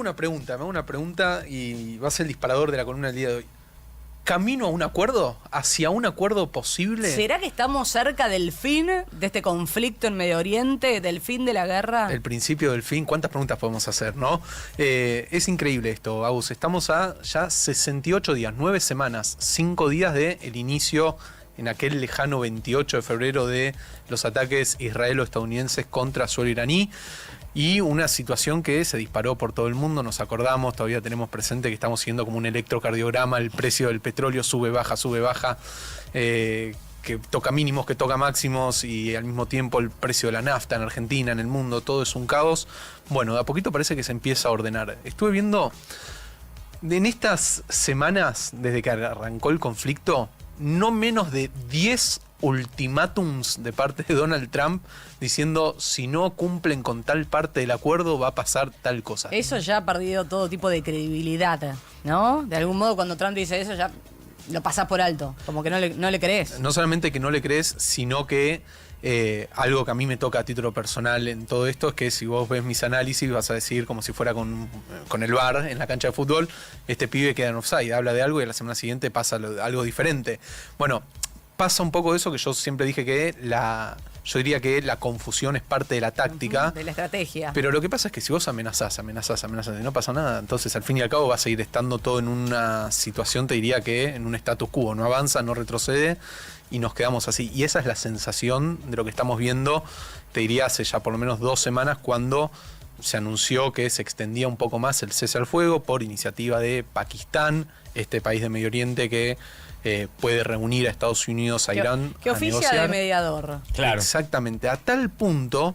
hago una pregunta y va a ser el disparador de la columna del día de hoy. ¿Camino a un acuerdo? ¿Hacia un acuerdo posible? ¿Será que estamos cerca del fin de este conflicto en Medio Oriente, del fin de la guerra? El principio del fin. ¿Cuántas preguntas podemos hacer, no? Es increíble esto, Agus. Estamos a ya 68 días, 9 semanas, 5 días del inicio en aquel lejano 28 de febrero de los ataques israelo-estadounidenses contra suelo iraní. Y una situación que se disparó por todo el mundo, nos acordamos, todavía tenemos presente que estamos siguiendo como un electrocardiograma, el precio del petróleo sube, baja, que toca mínimos, que toca máximos, y al mismo tiempo el precio de la nafta en Argentina, en el mundo, todo es un caos. Bueno, de a poquito parece que se empieza a ordenar. Estuve viendo, en estas semanas, desde que arrancó el conflicto, no menos de 10 ultimátums de parte de Donald Trump diciendo si no cumplen con tal parte del acuerdo va a pasar tal cosa. Eso ya ha perdido todo tipo de credibilidad, ¿no? De algún modo cuando Trump dice eso ya lo pasás por alto, como que no le crees. No solamente que no le crees, sino que algo que a mí me toca a título personal en todo esto es que si vos ves mis análisis vas a decir como si fuera con el VAR en la cancha de fútbol, este pibe queda en offside, habla de algo y a la semana siguiente pasa algo diferente. Bueno, pasa un poco de eso que yo siempre dije que yo diría que la confusión es parte de la táctica. De la estrategia. Pero lo que pasa es que si vos amenazás y no pasa nada, entonces al fin y al cabo va a seguir estando todo en una situación, te diría que en un status quo, no avanza, no retrocede y nos quedamos así. Y esa es la sensación de lo que estamos viendo, te diría hace ya por lo menos 2 semanas cuando se anunció que se extendía un poco más el cese al fuego por iniciativa de Pakistán, este país de Medio Oriente que puede reunir a Estados Unidos, a Irán. Que oficia negociar. de mediador. Claro. Exactamente, a tal punto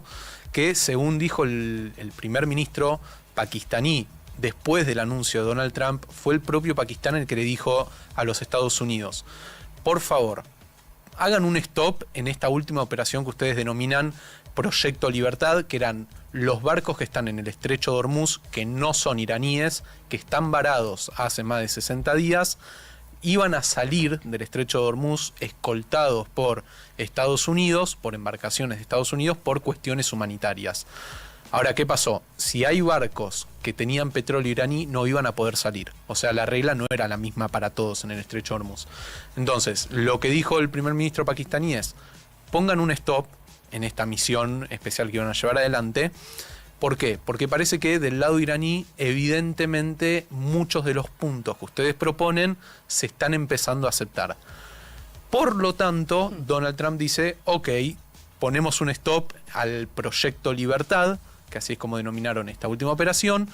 que, según dijo el primer ministro pakistaní, después del anuncio de Donald Trump, fue el propio Pakistán el que le dijo a los Estados Unidos: por favor, hagan un stop en esta última operación que ustedes denominan Proyecto Libertad, que eran los barcos que están en el estrecho de Hormuz, que no son iraníes, que están varados hace más de 60 días, iban a salir del estrecho de Hormuz escoltados por Estados Unidos, por embarcaciones de Estados Unidos, por cuestiones humanitarias. Ahora, ¿qué pasó? Si hay barcos que tenían petróleo iraní, no iban a poder salir. O sea, la regla no era la misma para todos en el estrecho de Hormuz. Entonces, lo que dijo el primer ministro pakistaní es: pongan un stop en esta misión especial que iban a llevar adelante. ¿Por qué? Porque parece que del lado iraní, evidentemente, muchos de los puntos que ustedes proponen se están empezando a aceptar. Por lo tanto, Donald Trump dice: ok, ponemos un stop al Proyecto Libertad, que así es como denominaron esta última operación,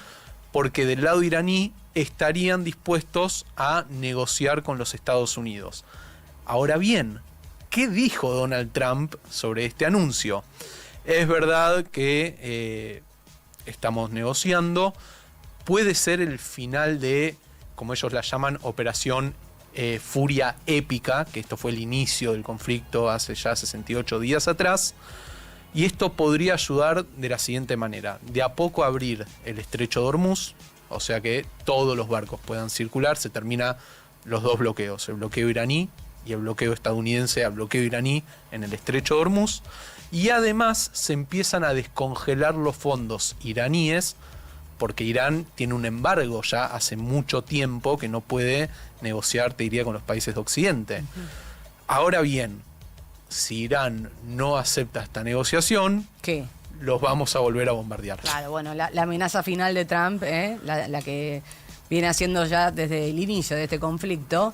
porque del lado iraní estarían dispuestos a negociar con los Estados Unidos. Ahora bien, ¿qué dijo Donald Trump sobre este anuncio? Es verdad que estamos negociando, puede ser el final de, como ellos la llaman, operación Furia Épica, que esto fue el inicio del conflicto hace ya 68 días atrás, y esto podría ayudar de la siguiente manera: de a poco abrir el estrecho de Hormuz, o sea que todos los barcos puedan circular, se termina los dos bloqueos, el bloqueo iraní y el bloqueo estadounidense al bloqueo iraní en el estrecho de Hormuz. Y además se empiezan a descongelar los fondos iraníes, porque Irán tiene un embargo ya hace mucho tiempo que no puede negociar, te diría, con los países de Occidente. Ahora bien, si Irán no acepta esta negociación, ¿qué? Los vamos a volver a bombardear. Claro, bueno, la amenaza final de Trump, la que viene haciendo ya desde el inicio de este conflicto.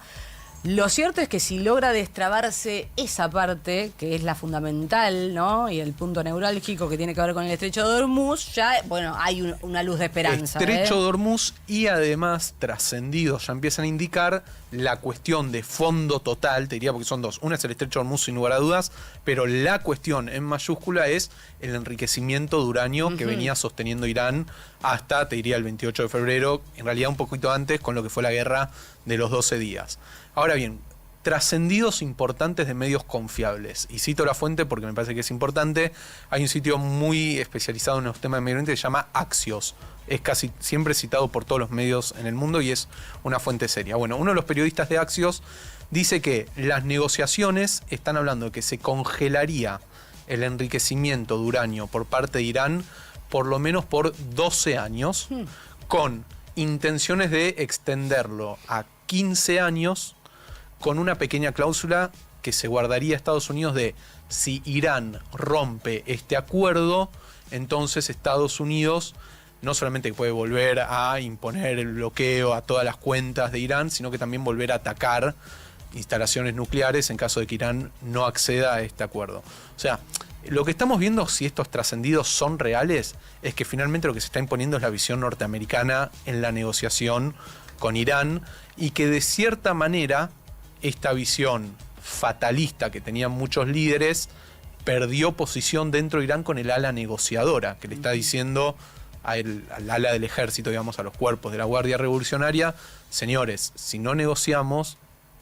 Lo cierto es que si logra destrabarse esa parte, que es la fundamental, ¿no? Y el punto neurálgico que tiene que ver con el estrecho de Hormuz, ya, bueno, hay una luz de esperanza. Estrecho de Hormuz y además trascendidos ya empiezan a indicar la cuestión de fondo total, te diría, porque son dos. Una es el estrecho de Hormuz sin lugar a dudas, pero la cuestión en mayúscula es el enriquecimiento de uranio que venía sosteniendo Irán hasta, te diría, el 28 de febrero, en realidad un poquito antes, con lo que fue la guerra de los 12 días. Ahora bien, trascendidos importantes de medios confiables. Y cito la fuente porque me parece que es importante. Hay un sitio muy especializado en los temas de Medio Oriente que se llama Axios. Es casi siempre citado por todos los medios en el mundo y es una fuente seria. Bueno, uno de los periodistas de Axios dice que las negociaciones están hablando de que se congelaría el enriquecimiento de uranio por parte de Irán por lo menos por 12 años, con intenciones de extenderlo a 15 años con una pequeña cláusula que se guardaría Estados Unidos de si Irán rompe este acuerdo, entonces Estados Unidos no solamente puede volver a imponer el bloqueo a todas las cuentas de Irán, sino que también volver a atacar instalaciones nucleares en caso de que Irán no acceda a este acuerdo. O sea, lo que estamos viendo, si estos trascendidos son reales, es que finalmente lo que se está imponiendo es la visión norteamericana en la negociación con Irán y que de cierta manera esta visión fatalista que tenían muchos líderes perdió posición dentro de Irán con el ala negociadora, que le está diciendo al ala del ejército, digamos, a los cuerpos de la Guardia Revolucionaria, señores, si no negociamos,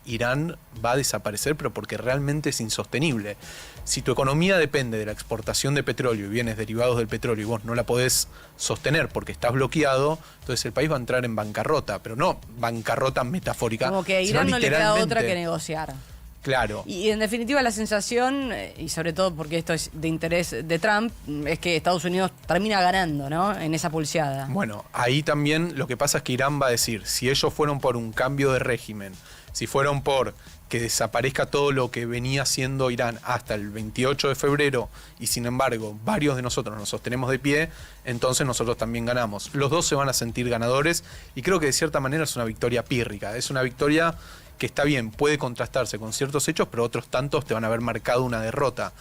Irán va a desaparecer, pero porque realmente es insostenible. Si tu economía depende de la exportación de petróleo y bienes derivados del petróleo y vos no la podés sostener porque estás bloqueado, entonces el país va a entrar en bancarrota, pero no bancarrota metafórica. Como que a Irán no le queda otra que negociar. Claro. Y en definitiva la sensación, y sobre todo porque esto es de interés de Trump, es que Estados Unidos termina ganando, ¿no? En esa pulseada. Bueno, ahí también lo que pasa es que Irán va a decir, si ellos fueron por un cambio de régimen, si fueron por que desaparezca todo lo que venía haciendo Irán hasta el 28 de febrero y sin embargo varios de nosotros nos sostenemos de pie, entonces nosotros también ganamos. Los dos se van a sentir ganadores y creo que de cierta manera es una victoria pírrica, es una victoria que está bien, puede contrastarse con ciertos hechos, pero otros tantos te van a haber marcado una derrota.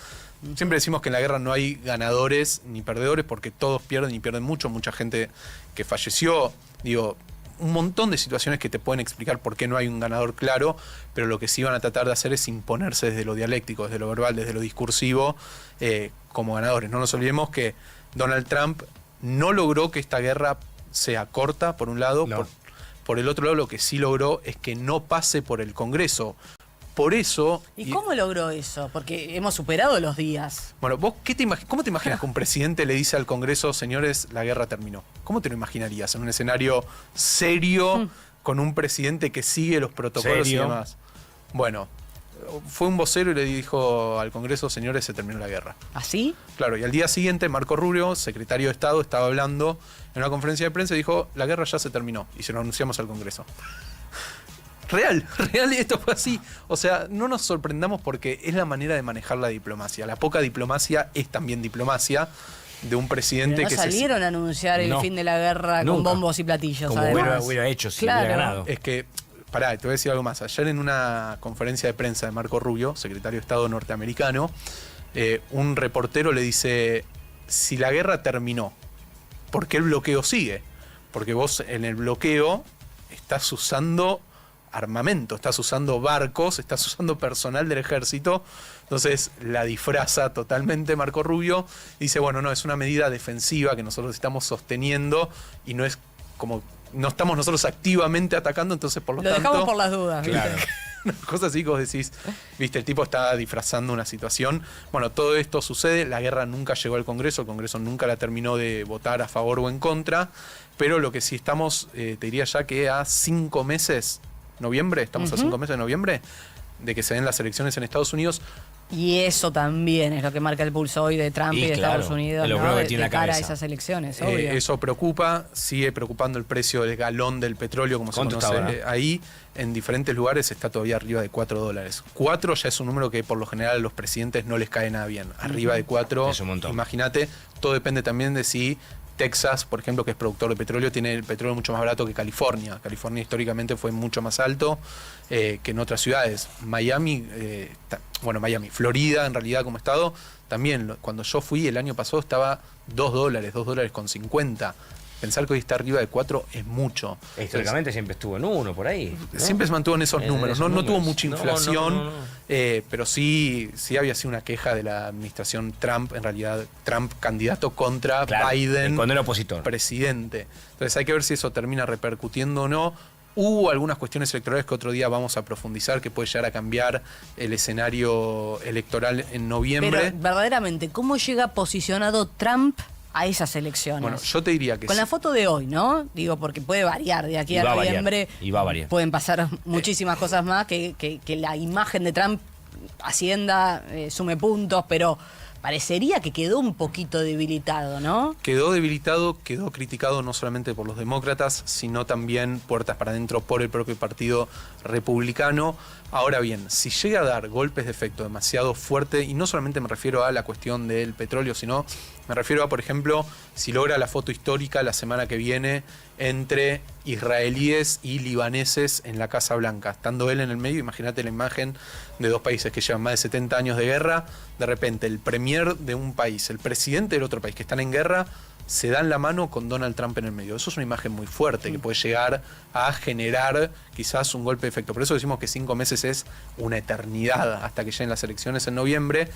Siempre decimos que en la guerra no hay ganadores ni perdedores porque todos pierden y pierden mucho, mucha gente que falleció, digo, un montón de situaciones que te pueden explicar por qué no hay un ganador claro, pero lo que sí van a tratar de hacer es imponerse desde lo dialéctico, desde lo verbal, desde lo discursivo, como ganadores. No nos olvidemos que Donald Trump no logró que esta guerra sea corta, por un lado, no. Por el otro lado lo que sí logró es que no pase por el Congreso. Por eso... ¿Y cómo logró eso? Porque hemos superado los días. Bueno, ¿vos cómo te imaginas que un presidente le dice al Congreso, señores, la guerra terminó? ¿Cómo te lo imaginarías? En un escenario serio, con un presidente que sigue los protocolos y demás. Bueno, fue un vocero y le dijo al Congreso, señores, se terminó la guerra. ¿Así? Claro, y al día siguiente Marco Rubio, secretario de Estado, estaba hablando en una conferencia de prensa y dijo, la guerra ya se terminó, y se lo anunciamos al Congreso. Real, y esto fue así. O sea, no nos sorprendamos porque es la manera de manejar la diplomacia. La poca diplomacia es también diplomacia de un presidente pero no que salieron a anunciar el fin de la guerra con bombos y platillos, como además. hubiera hecho si Claro. hubiera ganado. Es que, pará, te voy a decir algo más. Ayer en una conferencia de prensa de Marco Rubio, secretario de Estado norteamericano, un reportero le dice, si la guerra terminó, ¿por qué el bloqueo sigue? Porque vos en el bloqueo estás usando armamento, estás usando barcos, estás usando personal del ejército, entonces la disfraza totalmente Marco Rubio, y dice, bueno, no, es una medida defensiva que nosotros estamos sosteniendo y no es como, no estamos nosotros activamente atacando, entonces por lo tanto... Lo dejamos por las dudas, ¿viste? Claro. Cosas así que vos decís, viste, el tipo está disfrazando una situación. Bueno, todo esto sucede, la guerra nunca llegó al Congreso, el Congreso nunca la terminó de votar a favor o en contra, pero lo que sí estamos, te diría ya que a 5 meses, noviembre, estamos a 5 meses de noviembre, de que se den las elecciones en Estados Unidos. Y eso también es lo que marca el pulso hoy de Trump y de claro, Estados Unidos, lo ¿no? que tiene de la cara a cabeza. esas elecciones, obvio. Eso preocupa, sigue preocupando el precio del galón del petróleo, como se ¿Cuánto conoce está ahora? ahí. En diferentes lugares está todavía arriba de $4. 4 ya es un número que por lo general a los presidentes no les cae nada bien. Arriba de 4, Es un montón. imagínate, todo depende también de si Texas, por ejemplo, que es productor de petróleo, tiene el petróleo mucho más barato que California. California históricamente fue mucho más alto que en otras ciudades. Miami, Miami, Florida en realidad como estado, también cuando yo fui el año pasado estaba $2, $2.50. Pensar que hoy está arriba de 4 es mucho. Históricamente siempre estuvo en 1 por ahí, ¿no? Siempre se mantuvo en esos números, no tuvo mucha inflación, No. pero sí había sido una queja de la administración Trump, en realidad Trump candidato contra Claro, Biden, cuando era opositor. presidente. Entonces hay que ver si eso termina repercutiendo o no. Hubo algunas cuestiones electorales que otro día vamos a profundizar, que puede llegar a cambiar el escenario electoral en noviembre. Pero verdaderamente, ¿cómo llega posicionado Trump a esas elecciones? Bueno, yo te diría que con la foto de hoy, ¿no? Digo, porque puede variar de aquí Y a va a variar, noviembre. y va a variar. Pueden pasar muchísimas cosas más que la imagen de Trump ascienda, sume puntos, pero parecería que quedó un poquito debilitado, ¿no? Quedó debilitado, quedó criticado no solamente por los demócratas, sino también puertas para adentro por el propio partido republicano. Ahora bien, si llega a dar golpes de efecto demasiado fuerte, y no solamente me refiero a la cuestión del petróleo, sino me refiero a, por ejemplo, si logra la foto histórica la semana que viene entre israelíes y libaneses en la Casa Blanca, estando él en el medio, imagínate la imagen de dos países que llevan más de 70 años de guerra, de repente el premier de un país, el presidente del otro país que están en guerra, se dan la mano con Donald Trump en el medio. Eso es una imagen muy fuerte que puede llegar a generar quizás un golpe de efecto. Por eso decimos que 5 meses es una eternidad hasta que lleguen las elecciones en noviembre.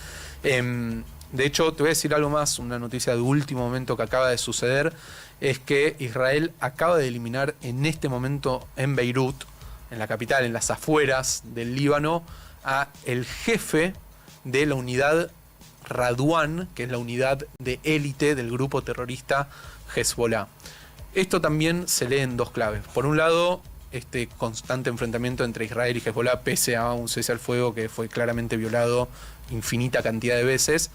De hecho, te voy a decir algo más, una noticia de último momento que acaba de suceder, es que Israel acaba de eliminar en este momento en Beirut, en la capital, en las afueras del Líbano, a el jefe de la unidad Radwan, que es la unidad de élite del grupo terrorista Hezbollah. Esto también se lee en dos claves. Por un lado, este constante enfrentamiento entre Israel y Hezbollah, pese a un cese al fuego que fue claramente violado infinita cantidad de veces.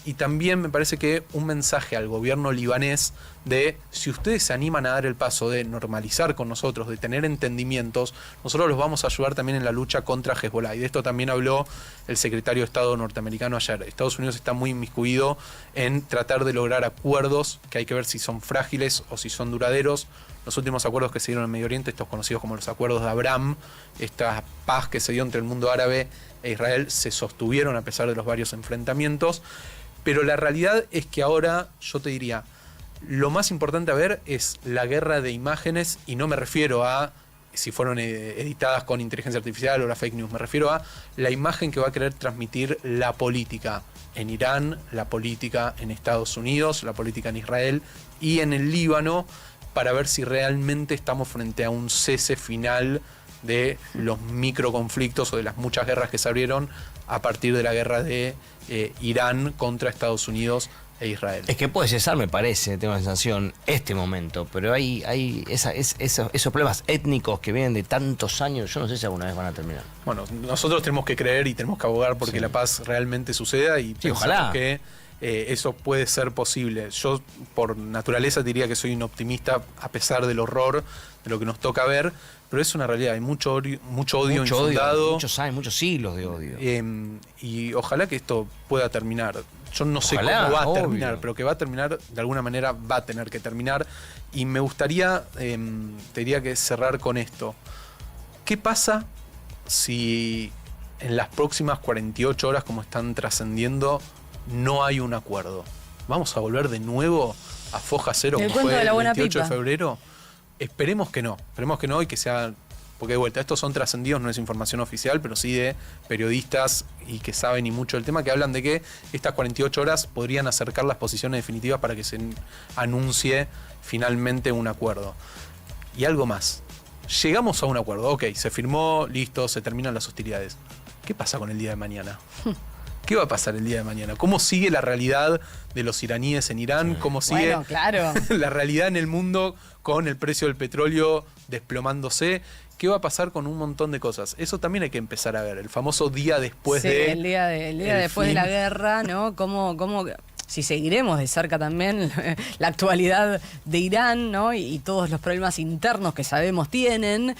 Y también me parece que un mensaje al gobierno libanés de, si ustedes se animan a dar el paso de normalizar con nosotros, de tener entendimientos, nosotros los vamos a ayudar también en la lucha contra Hezbollah. Y de esto también habló el secretario de Estado norteamericano ayer. Estados Unidos está muy inmiscuido en tratar de lograr acuerdos que hay que ver si son frágiles o si son duraderos. Los últimos acuerdos que se dieron en Medio Oriente, estos conocidos como los acuerdos de Abraham, esta paz que se dio entre el mundo árabe e Israel, se sostuvieron a pesar de los varios enfrentamientos. Pero la realidad es que ahora, yo te diría, lo más importante a ver es la guerra de imágenes, y no me refiero a si fueron editadas con inteligencia artificial o la fake news, me refiero a la imagen que va a querer transmitir la política en Irán, la política en Estados Unidos, la política en Israel y en el Líbano, para ver si realmente estamos frente a un cese final de los microconflictos o de las muchas guerras que se abrieron a partir de la guerra de Irán contra Estados Unidos e Israel. Es que puede cesar, me parece, tengo la sensación, este momento, pero hay esos problemas étnicos que vienen de tantos años, yo no sé si alguna vez van a terminar. Bueno, nosotros tenemos que creer y tenemos que abogar porque la paz realmente suceda y sí, ojalá que eso puede ser posible. Yo por naturaleza diría que soy un optimista a pesar del horror de lo que nos toca ver, pero es una realidad, hay mucho odio infundado. Muchos años, muchos siglos de odio. Y ojalá que esto pueda terminar. Yo no sé cómo va a terminar, pero que va a terminar, de alguna manera va a tener que terminar. Y me gustaría, te diría que cerrar con esto. ¿Qué pasa si en las próximas 48 horas, como están trascendiendo, no hay un acuerdo? ¿Vamos a volver de nuevo a foja cero como fue el 28 de febrero? Esperemos que no y que sea, porque de vuelta, estos son trascendidos, no es información oficial, pero sí de periodistas y que saben y mucho del tema, que hablan de que estas 48 horas podrían acercar las posiciones definitivas para que se anuncie finalmente un acuerdo. Y algo más, llegamos a un acuerdo, ok, se firmó, listo, se terminan las hostilidades. ¿Qué pasa con el día de mañana? ¿Qué va a pasar el día de mañana? ¿Cómo sigue la realidad de los iraníes en Irán? ¿Cómo sigue la realidad en el mundo con el precio del petróleo desplomándose? ¿Qué va a pasar con un montón de cosas? Eso también hay que empezar a ver. El famoso día después el día después de la guerra, ¿no? ¿Cómo si seguiremos de cerca también la actualidad de Irán, ¿no? Y todos los problemas internos que sabemos tienen.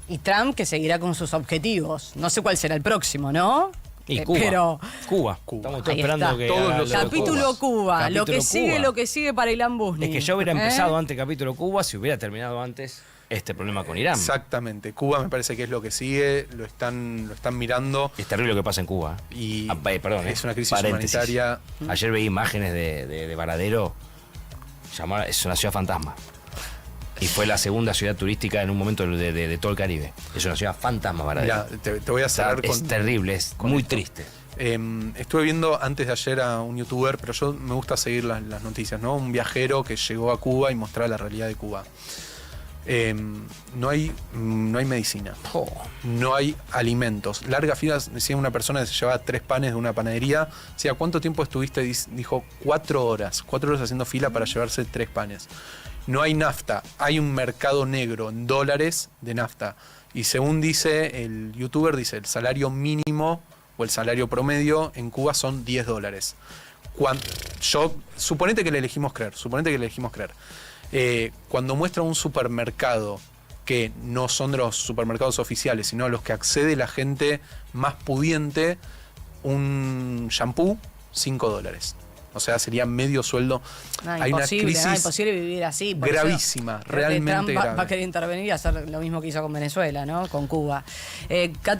Y Trump que seguirá con sus objetivos. No sé cuál será el próximo, ¿no? Y Cuba. Pero Cuba. Estamos todos esperando que todos los capítulo Cuba. Lo que sigue para Ilan Bushney. Es que yo hubiera empezado antes capítulo Cuba si hubiera terminado antes este problema con Irán. Exactamente. Cuba me parece que es lo que sigue. Lo están mirando. Es terrible lo que pasa en Cuba. Y perdón, es una crisis humanitaria. Ayer veí imágenes de Varadero. Es una ciudad fantasma. Y fue la segunda ciudad turística en un momento de todo el Caribe. Es una ciudad fantasma, Varadero. Mira, te voy a cerrar con... Es terrible, es muy triste. Estuve viendo antes de ayer a un youtuber, pero yo me gusta seguir las noticias, ¿no? Un viajero que llegó a Cuba y mostraba la realidad de Cuba. No hay medicina, no hay alimentos. Largas filas, decía una persona que se llevaba 3 panes de una panadería. Decía, ¿cuánto tiempo estuviste? Dijo, 4 horas. 4 horas haciendo fila para llevarse 3 panes. No hay nafta, hay un mercado negro en dólares de nafta. Y según dice el youtuber, dice el salario mínimo o el salario promedio en Cuba son $10. Suponete que le elegimos creer. Cuando muestra un supermercado que no son de los supermercados oficiales, sino a los que accede la gente más pudiente, un shampoo, $5. O sea, sería medio sueldo. Hay una crisis imposible vivir así. Gravísima, realmente Trump grave. va a querer intervenir y hacer lo mismo que hizo con Venezuela, ¿no? Con Cuba. 14